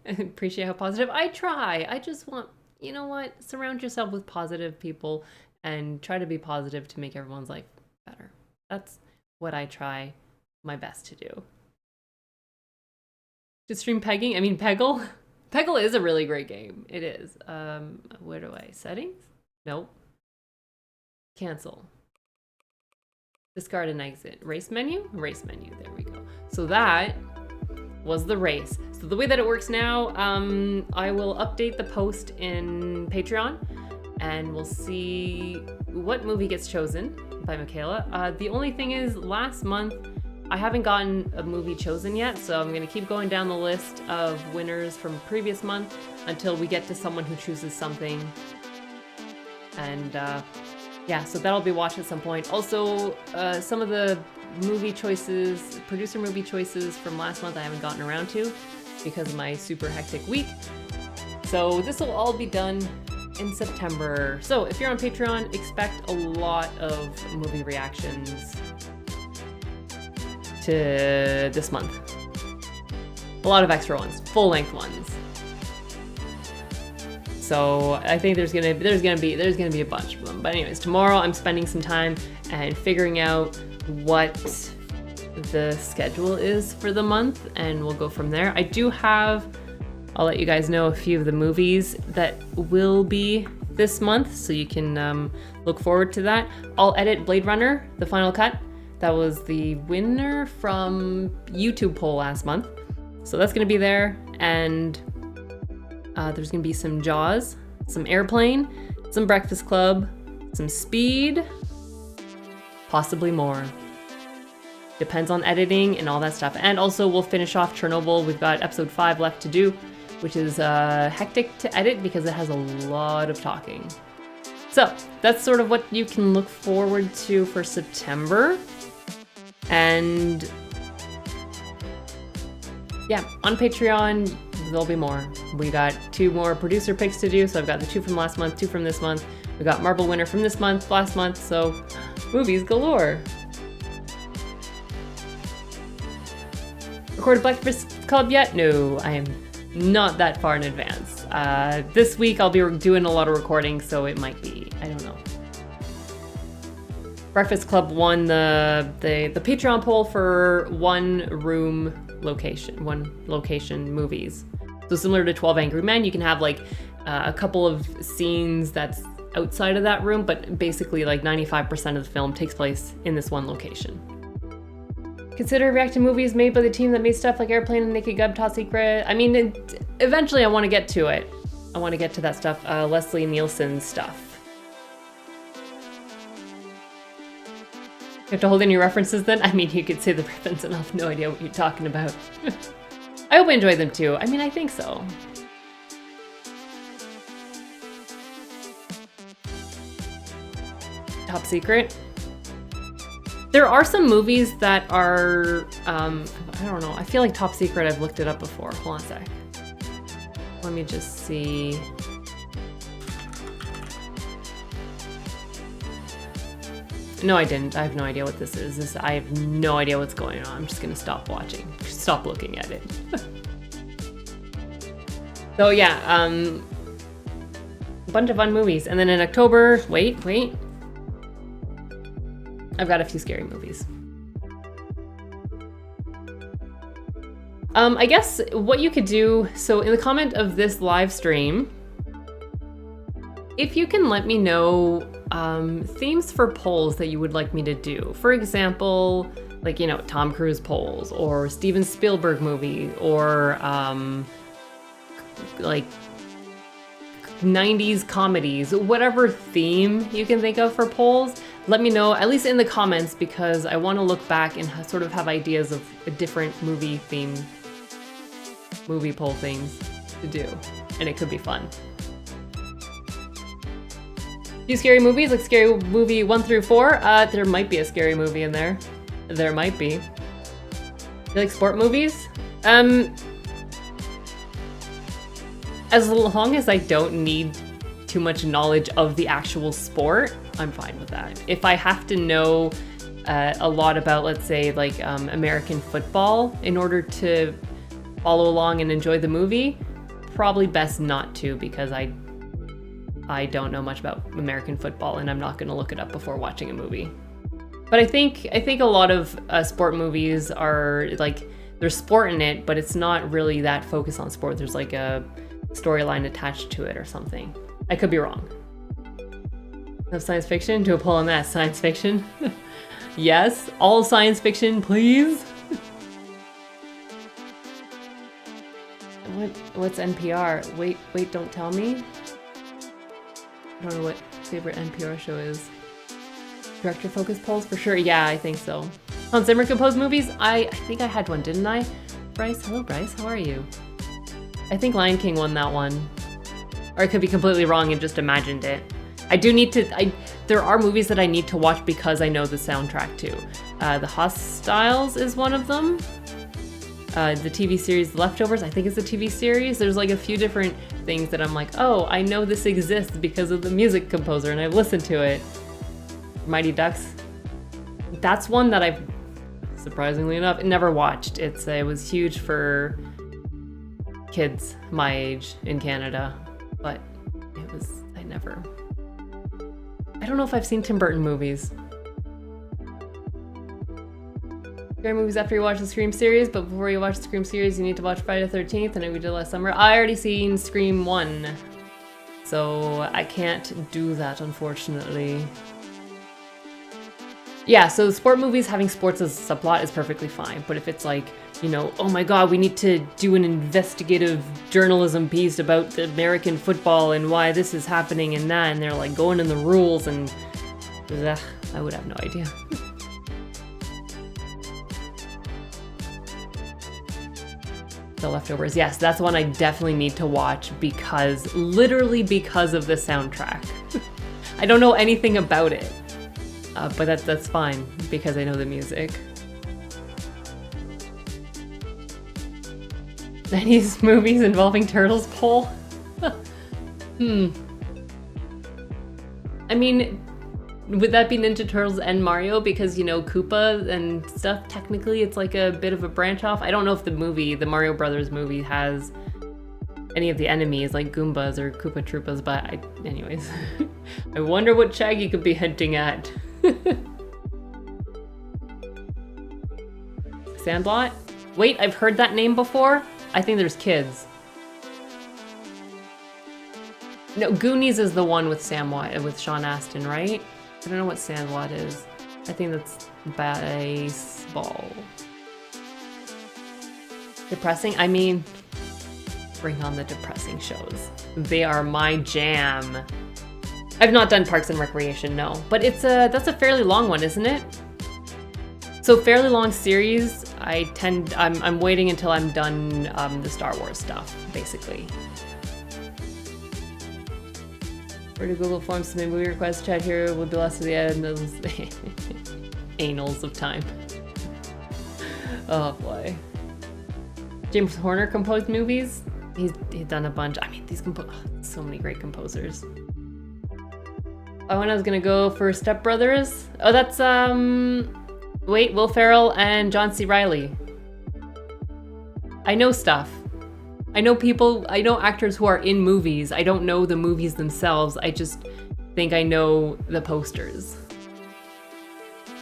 I appreciate how positive. I try. I just want, you know what? Surround yourself with positive people and try to be positive to make everyone's life better. That's what I try my best to do. To stream pegging? I mean, Peggle? Peggle is a really great game. It is. Where do I? Settings? Nope. Cancel. Discard and exit. Race menu? Race menu. There we go. So that was the race. So the way that it works now, I will update the post in Patreon and we'll see what movie gets chosen by Michaela. The only thing is, last month, I haven't gotten a movie chosen yet, so I'm gonna keep going down the list of winners from previous month until we get to someone who chooses something. And yeah, so that'll be watched at some point. Also, some of the movie choices, producer movie choices from last month I haven't gotten around to because of my super hectic week. So this will all be done in September. So if you're on Patreon, expect a lot of movie reactions to this month. A lot of extra ones, full-length ones. So I think there's gonna be a bunch of them. But anyways, tomorrow I'm spending some time and figuring out what the schedule is for the month, and we'll go from there. I do have, I'll let you guys know a few of the movies that will be this month, so you can look forward to that. I'll edit Blade Runner, the final cut. That was the winner from YouTube poll last month. So that's gonna be there, and there's gonna be some Jaws, some Airplane, some Breakfast Club, some Speed, possibly more. Depends on editing and all that stuff. And also we'll finish off Chernobyl. We've got episode 5 left to do, which is hectic to edit because it has a lot of talking. So that's sort of what you can look forward to for September. And yeah, on Patreon, there'll be more. We got 2 more producer picks to do. So I've got the 2 from last month, 2 from this month. We got Marble winner from this month, last month. So movies galore. Recorded Breakfast Club yet? No, I am not that far in advance. This week I'll be doing a lot of recording, so it might be, I don't know. Breakfast Club won the Patreon poll for one location movies. So similar to 12 Angry Men, you can have like a couple of scenes that's outside of that room, but basically like 95% of the film takes place in this one location. Consider reacting movies made by the team that made stuff like Airplane and Naked Gun, Top Secret. I mean, eventually I want to get to it. I want to get to that stuff, Leslie Nielsen stuff. You have to hold in your references then? I mean, you could say the reference and I'll have no idea what you're talking about. I hope I enjoy them too. I mean, I think so. Top Secret. There are some movies that are, I don't know. I feel like Top Secret, I've looked it up before. Hold on a sec. Let me just see. No, I didn't. I have no idea what this is. I have no idea what's going on. I'm just gonna stop watching. Stop looking at it. So yeah, a bunch of fun movies. And then in October, wait. I've got a few scary movies. I guess what you could do, so in the comment of this live stream, if you can let me know themes for polls that you would like me to do. For example, like, you know, Tom Cruise polls or Steven Spielberg movie or like 90s comedies, whatever theme you can think of for polls, let me know, at least in the comments, because I want to look back and sort of have ideas of a different movie poll things to do, and it could be fun. Do scary movies, like Scary Movie 1 through 4? There might be a scary movie in there. There might be. You like sport movies? As long as I don't need too much knowledge of the actual sport, I'm fine with that. If I have to know a lot about, let's say, like American football in order to follow along and enjoy the movie, probably best not to, because I don't know much about American football and I'm not going to look it up before watching a movie. But I think a lot of sport movies are like, there's sport in it, but it's not really that focused on sport. There's like a storyline attached to it or something. I could be wrong. No science fiction? Do a poll on that. Science fiction? Yes. All science fiction, please. What's NPR? Wait, don't tell me. I don't know what favorite NPR show is. Director focus polls for sure. Yeah, I think so. Hans Zimmer composed movies. I think I had one, didn't I? Bryce, hello Bryce, how are you? I think Lion King won that one. Or I could be completely wrong and just imagined it. I do need to, there are movies that I need to watch because I know the soundtrack too. The Hostiles is one of them. The TV series The Leftovers, I think it's a TV series. There's like a few different things that I'm like, oh, I know this exists because of the music composer and I've listened to it. Mighty Ducks. That's one that I've, surprisingly enough, never watched. It was huge for kids my age in Canada, but I don't know if I've seen Tim Burton movies. Scary movies after you watch the Scream series, but before you watch the Scream series, you need to watch Friday the 13th, and we did last summer. I already seen Scream 1, so I can't do that, unfortunately. Yeah, so sport movies having sports as a subplot is perfectly fine, but if it's like, you know, oh my god, we need to do an investigative journalism piece about the American football and why this is happening and that, and they're like going in the rules and ugh, I would have no idea. The Leftovers, yes, that's one I definitely need to watch literally because of the soundtrack. I don't know anything about it, but that's fine because I know the music. 90s movies involving turtles poll? I mean, would that be Ninja Turtles and Mario? Because, you know, Koopa and stuff, technically it's like a bit of a branch off. I don't know if the Mario Brothers movie has any of the enemies like Goombas or Koopa Troopas, but anyways. I wonder what Shaggy could be hinting at. Sandlot? Wait, I've heard that name before? I think there's kids. No, Goonies is the one with with Sean Astin, right? I don't know what Sandlot is. I think that's baseball. Depressing? I mean, bring on the depressing shows. They are my jam. I've not done Parks and Recreation, no. But that's a fairly long one, isn't it? So fairly long series, I'm waiting until I'm done the Star Wars stuff, basically. Where to Google Forms submit movie request chat here will be lost to the end of annals of time. Oh boy. James Horner composed movies. He's done a bunch. I mean, so many great composers. Oh, and I was gonna go for Step Brothers. Oh, that's wait, Will Ferrell and John C. Reilly. I know stuff. I know people, I know actors who are in movies. I don't know the movies themselves. I just think I know the posters.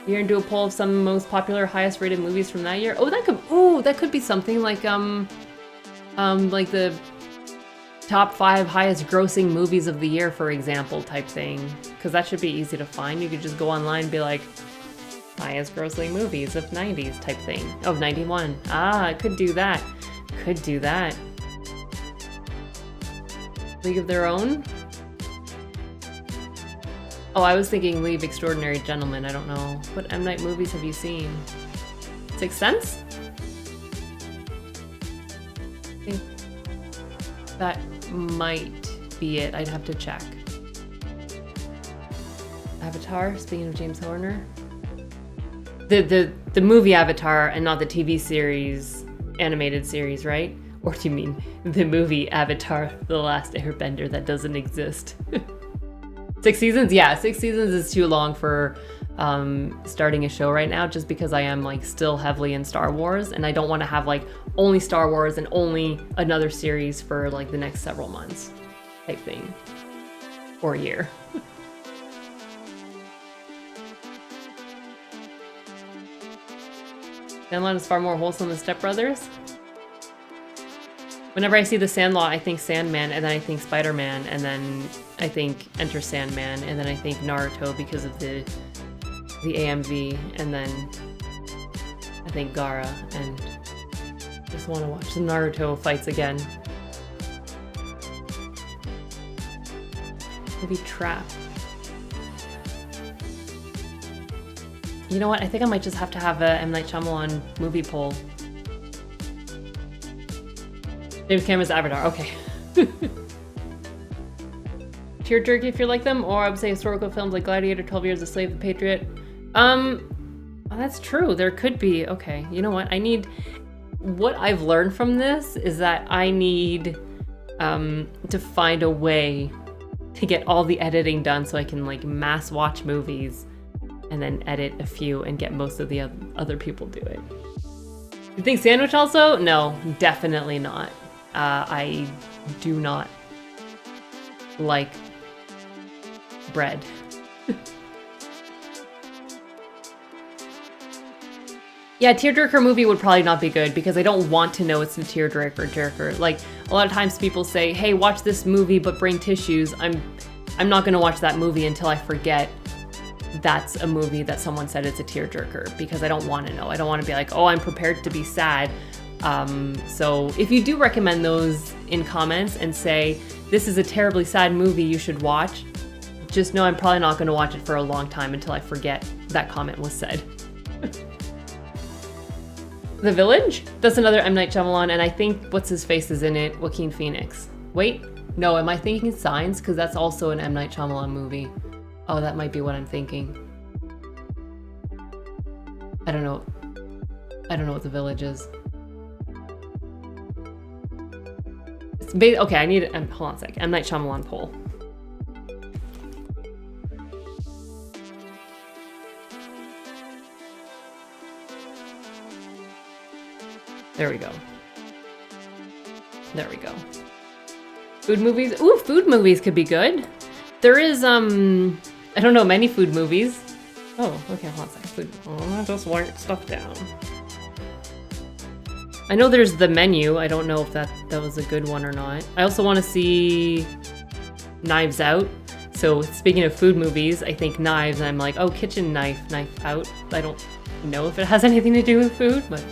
You're gonna do a poll of some most popular, highest rated movies from that year? Oh, that could be something like the top 5 highest grossing movies of the year, for example, type thing. Because that should be easy to find. You could just go online and be like, highest grossing movies of 90s type thing. Of 91. Ah, I could do that. Could do that. League of Their Own? Oh, I was thinking League of Extraordinary Gentlemen. I don't know. What M. Night movies have you seen? Sixth Sense? I think that might be it. I'd have to check. Avatar, speaking of James Horner. The movie Avatar and not the TV series, animated series, right? Or do you mean the movie Avatar, The Last Airbender that doesn't exist? 6 seasons? Yeah, 6 seasons is too long for starting a show right now, just because I am like still heavily in Star Wars and I don't want to have like only Star Wars and only another series for like the next several months type thing. Or a year. Sandlot is far more wholesome than Step Brothers. Whenever I see the Sandlot, I think Sandman, and then I think Spider-Man, and then I think Enter Sandman, and then I think Naruto because of the AMV, and then I think Gaara, and just want to watch the Naruto fights again. Maybe Trap. You know what? I think I might just have to have a M. Night Shyamalan movie poll. James Cameron's Avatar, okay. Tearjerky if you like them, or I would say historical films like Gladiator, 12 Years a Slave, The Patriot. Well, that's true, there could be, okay. You know what, what I've learned from this is that I need to find a way to get all the editing done so I can like mass watch movies and then edit a few and get most of the other people do it. You think sandwich also? No, definitely not. I do not like bread. Yeah, tearjerker movie would probably not be good because I don't want to know it's a tearjerker. Like a lot of times people say, "Hey, watch this movie but bring tissues." I'm not going to watch that movie until I forget that's a movie that someone said it's a tearjerker because I don't want to know. I don't want to be like, "Oh, I'm prepared to be sad." So if you do recommend those in comments and say, this is a terribly sad movie you should watch, just know I'm probably not going to watch it for a long time until I forget that comment was said. The Village? That's another M. Night Shyamalan, and I think what's-his-face is in it, Joaquin Phoenix. Wait, no, am I thinking Signs? Because that's also an M. Night Shyamalan movie. Oh, that might be what I'm thinking. I don't know what The Village is. Okay, I need it. Hold on a sec. M. Night Shyamalan poll. There we go. There we go. Food movies. Ooh, food movies could be good. There is, I don't know, many food movies. Oh, okay, hold on a sec. Food. Oh, I just write stuff down. I know there's The Menu. I don't know if that was a good one or not. I also want to see Knives Out. So speaking of food movies, I think Knives, and I'm like, oh, Kitchen Knife Out. I don't know if it has anything to do with food, but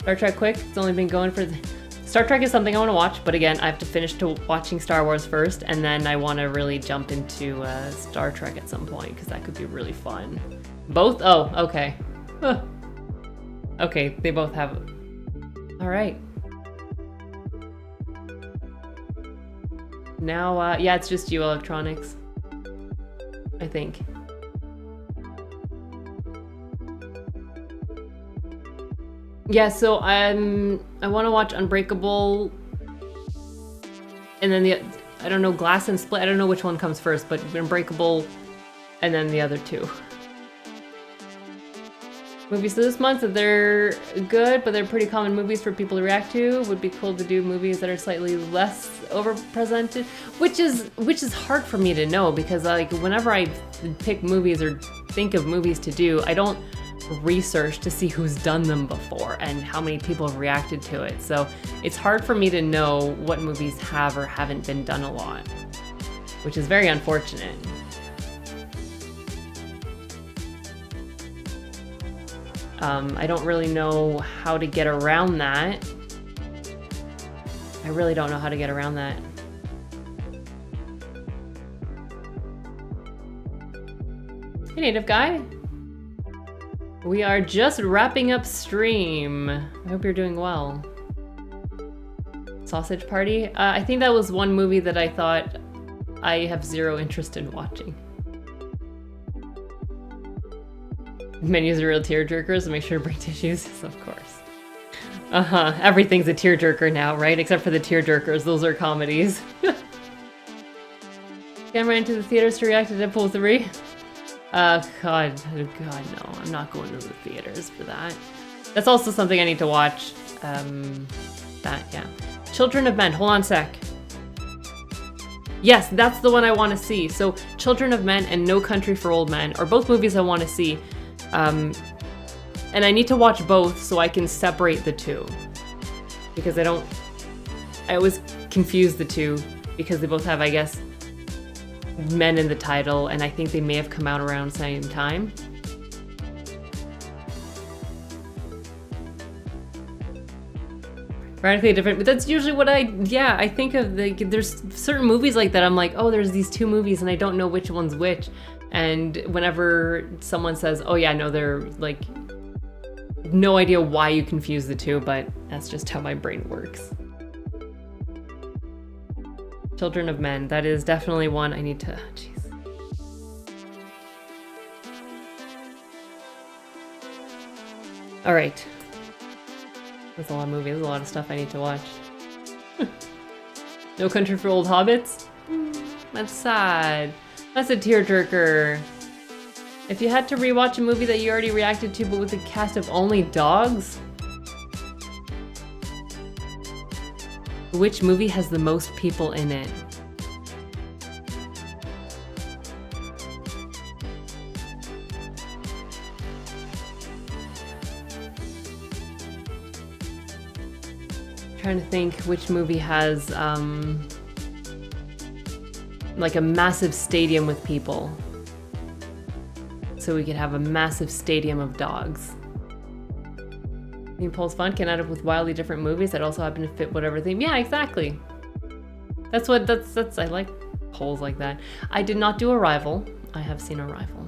Star Trek Quick, it's only been going for... Star Trek is something I want to watch, but again, I have to finish watching Star Wars first, and then I want to really jump into Star Trek at some point, because that could be really fun. Both? Oh, okay. Huh. Okay, they both have... Alright. Now, yeah, it's just you, Electronics. I think. Yeah, so I want to watch Unbreakable, and then I don't know, Glass and Split. I don't know which one comes first, but Unbreakable, and then the other two. Movies this month, they're good, but they're pretty common movies for people to react to. Would be cool to do movies that are slightly less overrepresented, which is hard for me to know, because like whenever I pick movies or think of movies to do, I don't research to see who's done them before and how many people have reacted to it. So it's hard for me to know what movies have or haven't been done a lot, which is very unfortunate. I don't really know how to get around that. I really don't know how to get around that. Hey, Native Guy. We are just wrapping up stream. I hope you're doing well. Sausage Party? I think that was one movie that I thought I have zero interest in watching. Menu's a real tearjerker, so make sure to bring tissues. Of course. Everything's a tearjerker now, right? Except for the tearjerkers. Those are comedies. Camera into the theaters to react to Deadpool 3? God, no. I'm not going to the theaters for that. That's also something I need to watch. Yeah. Children of Men. Hold on a sec. Yes, that's the one I want to see. So, Children of Men and No Country for Old Men are both movies I want to see. And I need to watch both so I can separate the two. Because I always confuse the two because they both have, I guess, men in the title, and I think they may have come out around the same time. Radically different, but that's usually what I think of. There's certain movies like that, I'm like, oh, there's these two movies and I don't know which one's which. And whenever someone says, oh yeah, no, they're like, no idea why you confuse the two, but that's just how my brain works. Children of Men, that is definitely one I need to, jeez. All right. That's a lot of movies, there's a lot of stuff I need to watch. No Country for Old Hobbits? That's sad. That's a tearjerker. If you had to rewatch a movie that you already reacted to but with a cast of only dogs? Which movie has the most people in it? Trying to think which movie has like a massive stadium with people. So we could have a massive stadium of dogs. Theme polls fun, can add up with wildly different movies that also happen to fit whatever theme. Yeah, exactly. That's I like polls like that. I did not do Arrival. I have seen Arrival.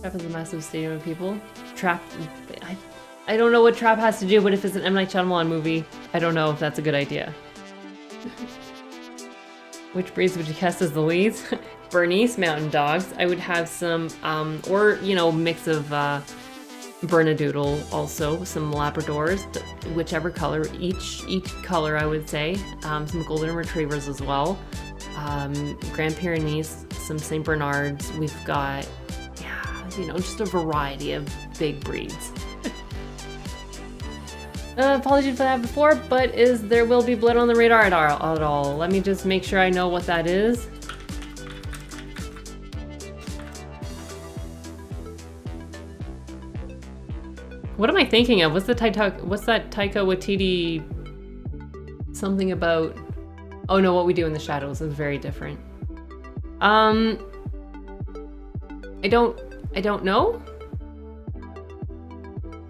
Trap is a massive stadium of people. Trap, I don't know what Trap has to do, but if it's an M. Night Shyamalan movie, I don't know if that's a good idea. Which breeds would you cast as the leads? Bernese Mountain Dogs. I would have some, or, you know, mix of Bernedoodle also, some Labradors, whichever color, each color I would say. Some Golden Retrievers as well. Grand Pyrenees, some St. Bernards. We've got, yeah, you know, just a variety of big breeds. Apologies for that before, but There Will Be Blood on the Radar at all? Let me just make sure I know what that is. What am I thinking of? What's that Taika Waititi? Something about... Oh no, What We Do in the Shadows is very different. I don't know.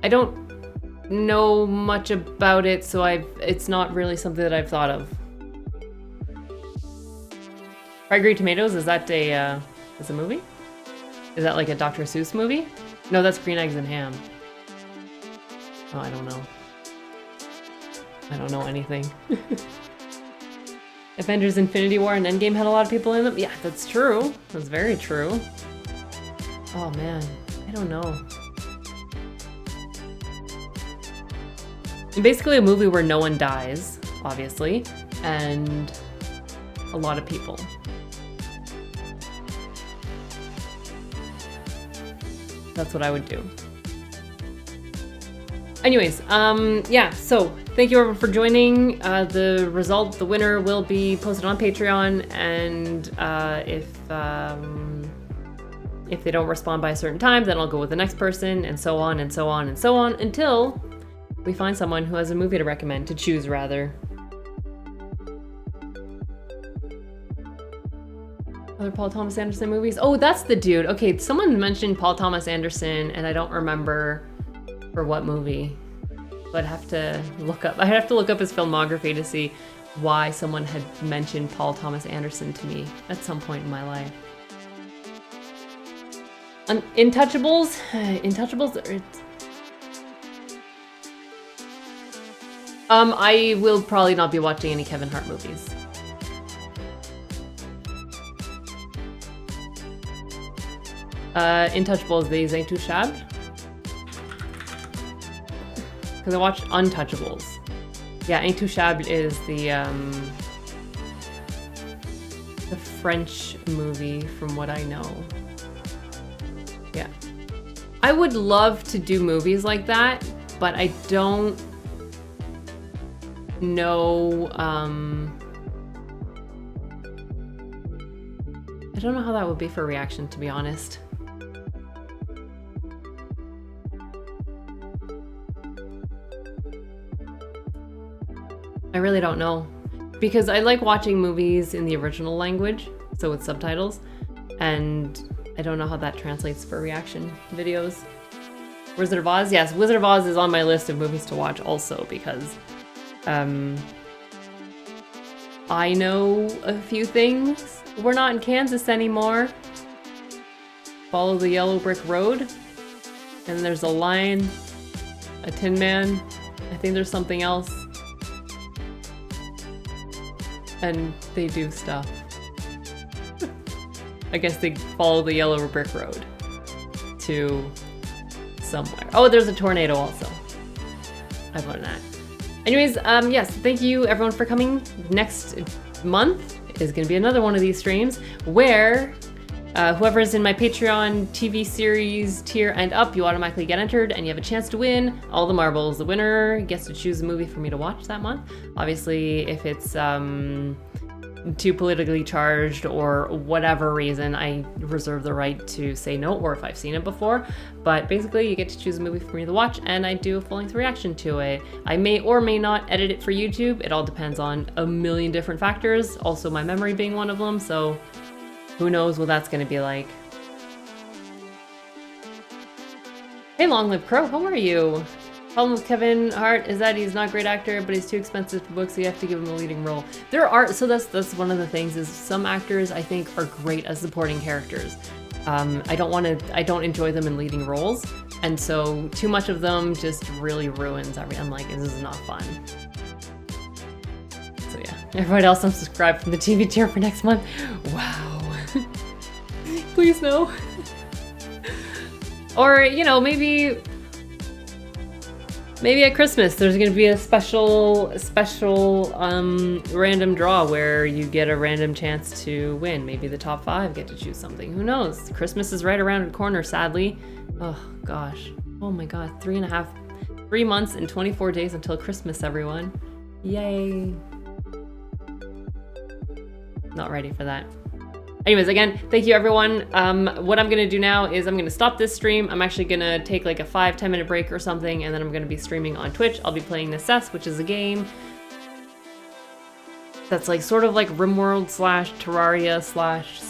I don't know much about it, so it's not really something that I've thought of. Fried Green Tomatoes, is that a movie? Is that like a Dr. Seuss movie? No, that's Green Eggs and Ham. Oh, I don't know. I don't know anything. Avengers Infinity War and Endgame had a lot of people in them? Yeah, that's true. That's very true. Oh man, I don't know. Basically a movie where no one dies, obviously, and a lot of people. That's what I would do. Anyways, yeah, so thank you everyone for joining. The winner will be posted on Patreon, and if they don't respond by a certain time, then I'll go with the next person, and so on and so on and so on until we find someone who has a movie to recommend, to choose rather. Other Paul Thomas Anderson movies? Oh, that's the dude. Okay, someone mentioned Paul Thomas Anderson, and I don't remember for what movie. But I have to look up his filmography to see why someone had mentioned Paul Thomas Anderson to me at some point in my life. Intouchables? Intouchables? I will probably not be watching any Kevin Hart movies. Intouchables, these ain't too shabby. Because I watched Untouchables. Yeah, Ain't Too Shab is the French movie from what I know. Yeah. I would love to do movies like that, but I don't know, I don't know how that would be for reaction, to be honest. I really don't know, because I like watching movies in the original language, so with subtitles, and I don't know how that translates for reaction videos. Wizard of Oz? Yes, Wizard of Oz is on my list of movies to watch also, because I know a few things. We're not in Kansas anymore. Follow the yellow brick road, and there's a lion, a tin man, I think there's something else. And they do stuff. I guess they follow the yellow brick road to somewhere. Oh, there's a tornado also. I've learned that. Anyways, yes, thank you everyone for coming. Next month is going to be another one of these streams where whoever's in my Patreon TV series tier and up, you automatically get entered and you have a chance to win all the marbles. The winner gets to choose a movie for me to watch that month. Obviously, if it's too politically charged or whatever reason, I reserve the right to say no, or if I've seen it before. But basically, you get to choose a movie for me to watch, and I do a full-length reaction to it. I may or may not edit it for YouTube. It all depends on a million different factors, also my memory being one of them, so who knows what that's going to be like. Hey, Long Live Crow, how are you? Problem with Kevin Hart is that he's not a great actor, but he's too expensive for books, so you have to give him a leading role. So that's one of the things, is some actors I think are great as supporting characters. I don't enjoy them in leading roles, and so too much of them just really ruins everything. I'm like, this is not fun. So yeah, everybody else unsubscribe from the TV tier for next month. Wow. Please no. Or, you know, maybe at Christmas there's gonna be a special random draw where you get a random chance to win. Maybe the top 5 get to choose something. Who knows? Christmas is right around the corner, sadly. Oh gosh. Oh my god. 3 months and 24 days until Christmas, everyone. Yay. Not ready for that. Anyways, again, thank you everyone. What I'm gonna do now is I'm gonna stop this stream. I'm actually gonna take like a 5-10 minute break or something, and then I'm gonna be streaming on Twitch. I'll be playing Necess, which is a game that's like sort of like RimWorld / Terraria /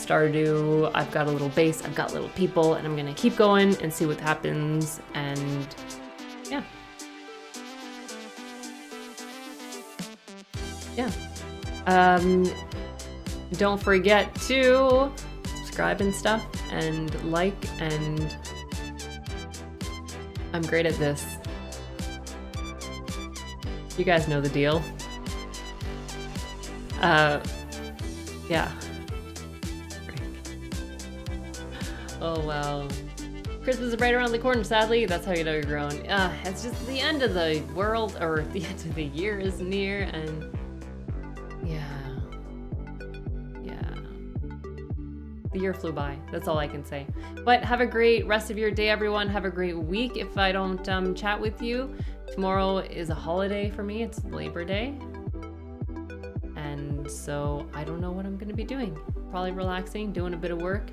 Stardew. I've got a little base, I've got little people, and I'm gonna keep going and see what happens, and yeah. Don't forget to subscribe and stuff, and like, and I'm great at this. You guys know the deal. Yeah. Oh, wow. Christmas is right around the corner, sadly. That's how you know you're grown. It's just the end of the world, or the end of the year is near, and yeah. The year flew by. That's all I can say. But have a great rest of your day, everyone. Have a great week if I don't chat with you. Tomorrow is a holiday for me. It's Labor Day. And so I don't know what I'm going to be doing. Probably relaxing, doing a bit of work,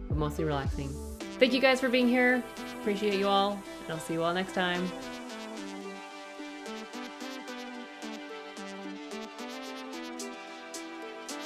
but mostly relaxing. Thank you guys for being here. Appreciate you all, and I'll see you all next time.